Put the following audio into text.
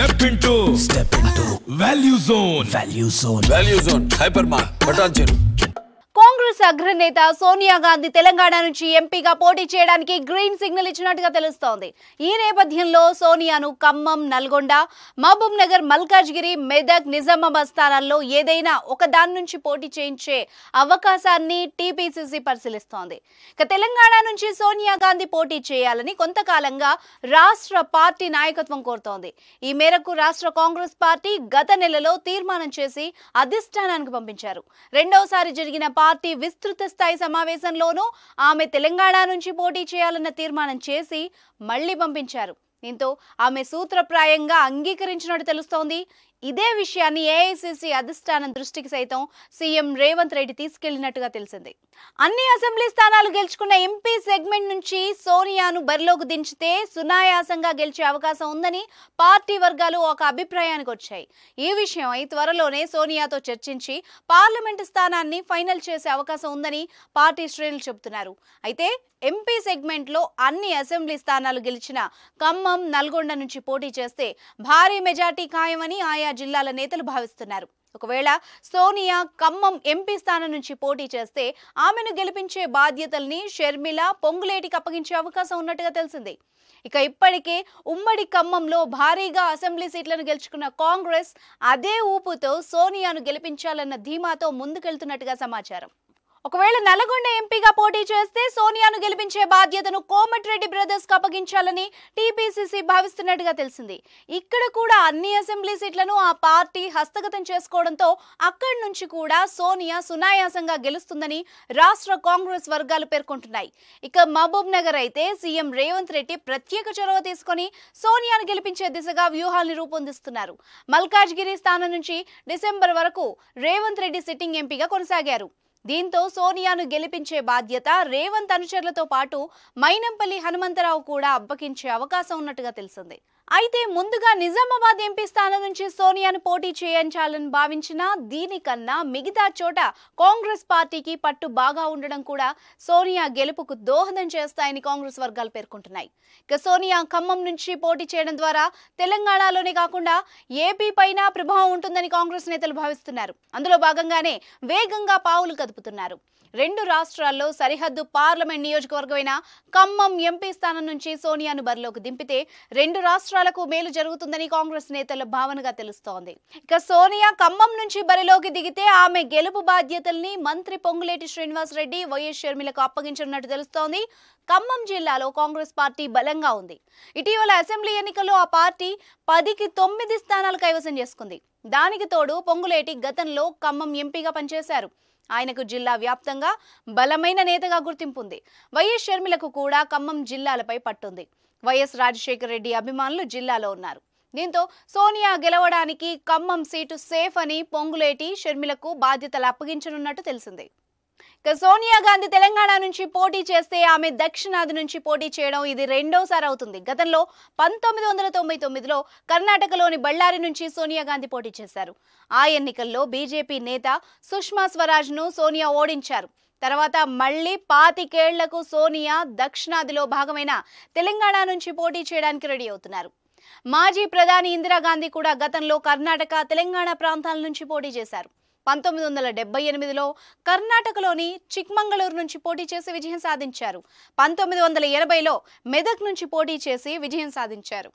Step into Value Zone. Value Zone. Hypermart. Patancheru. Congress అగ్రనేత సోనియా గాంధీ తెలంగాణ నుంచి ఎంపీగా పోటీ చేయడానికి గ్రీన్ సిగ్నల్ ఇచ్చినట్టుగా తెలుస్తోంది. ఈ నేపథ్యంలో సోనియాను ఖమ్మం, నల్గొండ, మహబూబ్ నగర్, మల్కాజ్గిరి, మెదక్, నిజామాబాద్ స్థానాల్లో ఏదైనా ఒక దాని నుంచి పోటీ చేయించే అవకాశాన్ని టీపీసీసీ పరిశీలిస్తోంది. ఇక తెలంగాణ నుంచి సోనియా గాంధీ పోటీ చేయాలని కొంతకాలంగా రాష్ట్ర పార్టీ నాయకత్వం కోరుతోంది. ఈ మేరకు రాష్ట్ర కాంగ్రెస్ పార్టీ గత నెలలో తీర్మానం చేసి అధిష్టానానికి పంపించారు. రెండోసారి జరిగిన పార్టీ విస్తృత స్థాయి సమావేశంలోనూ ఆమె తెలంగాణ నుంచి పోటీ చేయాలన్న తీర్మానం చేసి మళ్లీ పంపించారు. దీంతో ఆమె సూత్రప్రాయంగా అంగీకరించినట్టు తెలుస్తోంది. ఇదే విషయాన్ని ఏఐసీసీ అధిష్టానం దృష్టికి సైతం సీఎం రేవంత్ రెడ్డి తీసుకెళ్లినట్టుగా తెలిసింది. అన్ని అసెంబ్లీ స్థానాలు గెలుచుకున్న ఎంపీ సెగ్మెంట్ నుంచి సోనియాను బరిలోకి దించితే సునాయాసంగా గెలిచే అవకాశం ఉందని పార్టీ వర్గాలు ఒక అభిప్రాయానికి వచ్చాయి. ఈ విషయమై త్వరలోనే సోనియాతో చర్చించి పార్లమెంటు స్థానాన్ని ఫైనల్ చేసే అవకాశం ఉందని పార్టీ శ్రేణులు చెబుతున్నారు. అయితే ఎంపీ సెగ్మెంట్ లో అన్ని అసెంబ్లీ స్థానాలు గెలిచిన ఖమ్మం, నల్గొండ నుంచి పోటీ చేస్తే భారీ మెజార్టీ ఖాయమని ఆయా జిల్లాల నేతలు భావిస్తున్నారు. ఒకవేళ సోనియా ఖమ్మం ఎంపీ స్థానం నుంచి పోటీ చేస్తే ఆమెను గెలిపించే బాధ్యతల్ని షర్మిల, పొంగులేటికి అప్పగించే అవకాశం ఉన్నట్టుగా తెలిసింది. ఇక ఇప్పటికే ఉమ్మడి ఖమ్మంలో భారీగా అసెంబ్లీ సీట్లను గెలుచుకున్న కాంగ్రెస్ అదే ఊపుతో సోనియాను గెలిపించాలన్న ధీమాతో ముందుకెళ్తున్నట్టుగా సమాచారం. ఒకవేళ నల్గొండ ఎంపీగా పోటీ చేస్తే సోనియాను గెలిపించే బాధ్యతను కోమటిరెడ్డి బ్రదర్స్ కు అప్పగించాలని టీపీసీసీ భావిస్తున్నట్టుగా తెలిసింది. ఇక్కడ కూడా అన్ని అసెంబ్లీ సీట్లను ఆ పార్టీ హస్తగతం చేసుకోవడంతో అక్కడి నుంచి కూడా సోనియా సునాయాసంగా గెలుస్తుందని రాష్ట్ర కాంగ్రెస్ వర్గాలు పేర్కొంటున్నాయి. ఇక మహబూబ్ నగర్ అయితే సీఎం రేవంత్ రెడ్డి ప్రత్యేక చొరవ తీసుకుని సోనియాను గెలిపించే దిశగా వ్యూహాల్ని రూపొందిస్తున్నారు. మల్కాజ్గిరి స్థానం నుంచి డిసెంబర్ వరకు రేవంత్ రెడ్డి సిట్టింగ్ ఎంపీగా కొనసాగారు. దీంతో సోనియాను గెలిపించే బాధ్యత రేవంత్ అనుచరులతో పాటు మైనంపల్లి హనుమంతరావు కూడా అప్పగించే అవకాశం ఉన్నట్టుగా తెలిసింది. అయితే ముందుగా నిజామాబాద్ ఎంపీ స్థానం నుంచి సోనియాను పోటీ చేయించాలని భావించినా దీనికన్నా మిగతా చోట కాంగ్రెస్ పార్టీకి పట్టు బాగా ఉండడం కూడా సోనియా గెలుపుకు దోహదం చేస్తాయని కాంగ్రెస్ వర్గాలు పేర్కొంటున్నాయి. ఇక సోనియా ఖమ్మం నుంచి పోటీ చేయడం ద్వారా తెలంగాణలోనే కాకుండా ఏపీ పైన ప్రభావం ఉంటుందని కాంగ్రెస్ నేతలు భావిస్తున్నారు. అందులో భాగంగానే వేగంగా పావులు కదుపుతున్నారు. రెండు రాష్ట్రాల్లో సరిహద్దు పార్లమెంట్ నియోజకవర్గమైన ఖమ్మం ఎంపీ స్థానం నుంచి సోనియాను బరిలోకి దింపితే రెండు రాష్ట్రాలకు మేలు జరుగుతుందని కాంగ్రెస్ నేతల భావనగా తెలుస్తోంది. ఇక సోనియా ఖమ్మం నుంచి బరిలోకి దిగితే ఆమె గెలుపు బాధ్యతల్ని మంత్రి పొంగులేటి శ్రీనివాస్ రెడ్డి, వైఎస్ షర్మిలకు అప్పగించనున్నట్టు తెలుస్తోంది. ఖమ్మం జిల్లాలో కాంగ్రెస్ పార్టీ బలంగా ఉంది. ఇటీవల అసెంబ్లీ ఎన్నికల్లో ఆ పార్టీ 10కి 9 స్థానాలు కైవసం చేసుకుంది. దానికి తోడు పొంగులేటి గతంలో ఖమ్మం ఎంపీగా పనిచేశారు. ఆయనకు జిల్లా వ్యాప్తంగా బలమైన నేతగా గుర్తింపు ఉంది. వైఎస్ షర్మిలకు కూడా ఖమ్మం జిల్లాలపై పట్టుంది. వైఎస్ రాజశేఖర రెడ్డి అభిమానులు జిల్లాలో ఉన్నారు. దీంతో సోనియా గెలవడానికి ఖమ్మం సీటు సేఫ్ అని పొంగులేటి షర్మిలకు బాధ్యతలు అప్పగించనున్నట్టు తెలిసింది. ఇక సోనియా గాంధీ తెలంగాణ నుంచి పోటీ చేస్తే ఆమె దక్షిణాది నుంచి పోటీ చేయడం ఇది రెండోసారి అవుతుంది. గతంలో 1999లో కర్ణాటకలోని బళ్ళారి నుంచి సోనియా గాంధీ పోటీ చేశారు. ఆ ఎన్నికల్లో బీజేపీ నేత సుష్మా స్వరాజ్ను సోనియా ఓడించారు. తర్వాత మళ్లీ 25 ఏళ్లకు సోనియా దక్షిణాదిలో భాగమైన తెలంగాణ నుంచి పోటీ చేయడానికి రెడీ అవుతున్నారు. మాజీ ప్రధాని ఇందిరాగాంధీ కూడా గతంలో కర్ణాటక, తెలంగాణ ప్రాంతాల నుంచి పోటీ చేశారు. 1978లో కర్ణాటకలోని చిక్మంగళూరు నుంచి పోటీ చేసి విజయం సాధించారు. 1980లో మెదక్ నుంచి పోటీ చేసి విజయం సాధించారు.